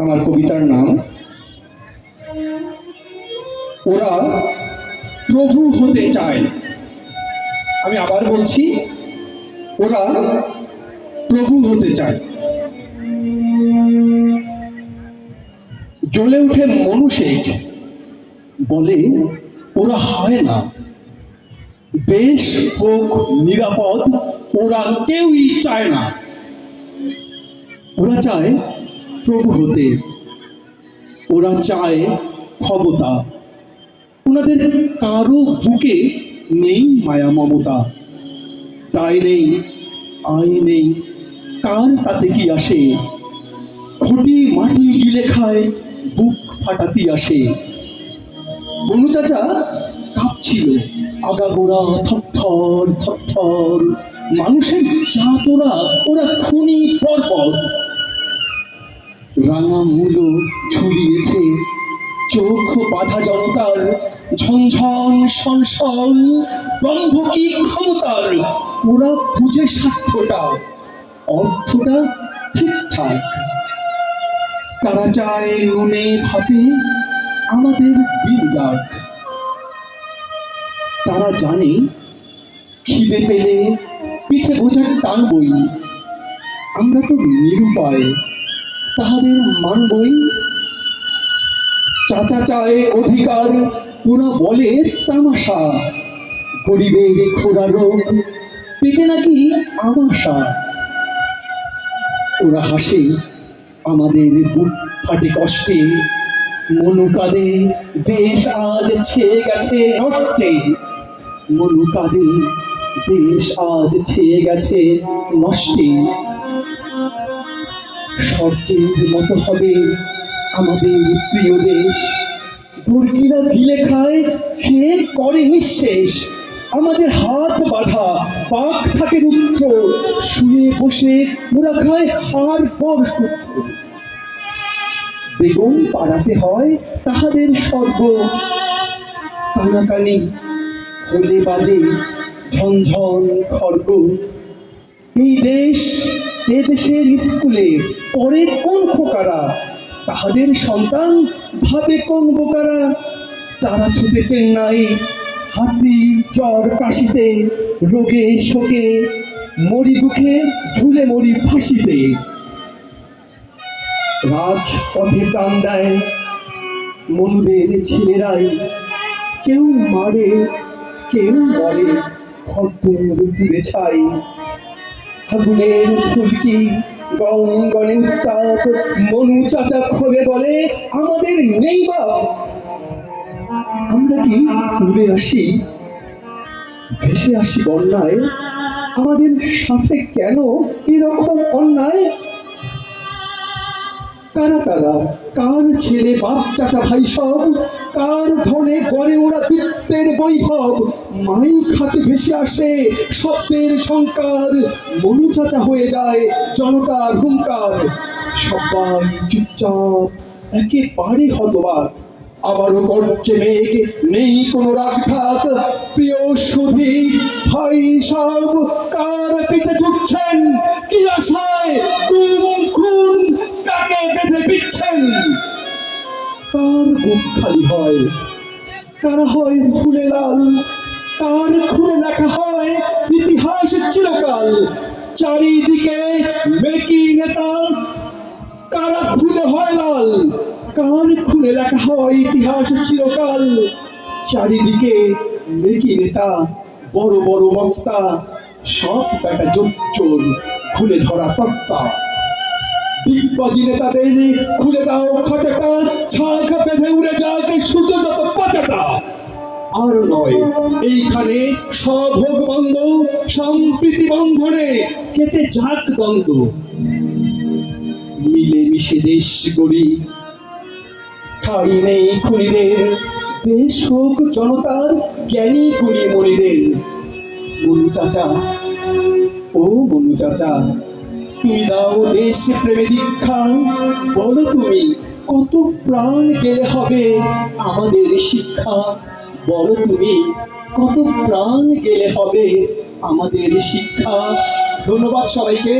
আমার কবিতার নাম ওরা প্রভু হতে চায়। আমি আবার বলছি, ওরা প্রভু হতে চায়। জ্বলে উঠে মনু শেখ, বলে ওরা হয় না। দেশ হোক নিরাপদ, ওরা কেউই চায় না। ওরা চায় প্রভু হতে, ওরা চায় ক্ষমতা। ওনাদের কারো বুকে নেই মায়া মমতা। তাই নেই, আয় নেই, কার তাতে কি আসে? খুঁটি মাটি গিলে খায়, বুক ফাটাতি আসে। বনু চাচা কাঁপছিল, আগাগোড়া থরথর থরথর। মানুষের জাত ওরা খুনি পরপর। রাঙা মূলো ঝুলিয়েছে, চোখ বাঁধা জনতার। ঝনঝন সনসন, ব্রহ্ম কি ক্ষমতার। ওরা বুঝে স্বার্থটা, অর্থটা ঠিকঠাক। তারা চায় নুনে ভাতে আমাদের দিন যাক। তারা জানে খিদে পেলে পিঠে বোঝার টানবই। আমরা তো নিরুপায়, তাহাদের মানবই। চাচা চায় অধিকার, ওরা বলে তামাশা। গরিবের খোঁড়া রোগ, পেটে নাকি আমাশা। ওরা হাসে আমাদের বুক ফাটে কষ্টে। মনু কাঁদে, দেশ আজ ছেয়ে গেছে নষ্টে। মনু কাঁদে, দেশ আজ ছেয়ে গেছে নষ্টে। স্বর্গের মতো হবে আমাদের প্রিয় দেশ। দুর্গীরা গিলে খায়, খেয়ে করে নিঃশেষ। আমাদের হাত বাঁধা, পাক থাকে রুদ্ধ। শুয়ে বসে ওরা খায় হাড় পর সূত্র। বেগম পাড়াতে হয় তাহাদের স্বর্গ। কানাকানি হলে বাজে ঝনঝন খড়গ। এই দেশ, এ দেশের স্কুলে পড়ে কোন খোকারা? তাহাদের সন্তান ভাবে কোন বোকারা? তারা ছুটে চেন্নাই, হাসি জ্বর কাশিতে। রোগে শোকে মরি দুঃখে, ঝুলে মরি ফাঁসিতে। রাজপথে প্রাণ দেয় মনুদের ছেলেরাই। কেউ মারে, কেউ মরে, খড়দুর পুড়ে ছাই। আগুনের ফুলকি গঙ্গনে উত্তাপ। মনু চাচা ক্ষোভে বলে আমাদের নেই বাপ। আমরা কি উড়ে আসি, ভেসে আসি বন্যায়? আমাদের সাথে কেন এরকম অন্যায়? কারা তারা, কার ছেলে বাপ চাচা ভাই সব? কার ধনে গড়ে ওরা বৃত্তের বৈভব? মাই খাতে ভেসে আসে শব্দের ঝংকার। মনু চাচা হয়ে যায় জনতার হুঙ্কার। সবাই চুপচাপ, একেবারে হতবাক। আবারও গর্জে মেঘ, নেই কোনো রাগঢাক। প্রিয় সুধী ভাই সব, কার পিছে ছুটছেন? কি আশায় গুম খুন কাকে বেঁধে পিচ্ছেন? কার বুক খালি হয়, কারা হয় ফুলে লাল? কার খুলে লেখা হয় ইতিহাস চিরকাল? চারিদিকে মেকি নেতা, কারা খুলে হয় লাল? কার খুলে লেখা হয় ইতিহাস চিরকাল? চারিদিকে মেকি নেতা, বড় বড় বক্তা। সব বেটা জোচ্চোর, খুলে ধরা তক্তা। ডিগবাজি নেতাদের খুলে দাও খাঁচাটা। ছাগ বেঁধে উড়ে যাক সূর্য যত পাচাটা। আর নয়, এইখানে সভোগ বন্ধ, সম্প্রীতি বন্ধনে কেটে যাক দ্বন্দ্ব। মিলে মিশে দেশ গড়ি, ঠাঁই নেই খুনিদের। দেশ হোক জনতার, জ্ঞানী গুণী মনিদের। মনু চাচা, ও মনু চাচা, তুমি দাও দেশ প্রেমে দীক্ষা। বলো তুমি কত প্রাণ গেলে হবে আমাদের শিক্ষা? বলো তুমি কত প্রাণ গেলে হবে আমাদের শিক্ষা? ধন্যবাদ সবাইকে।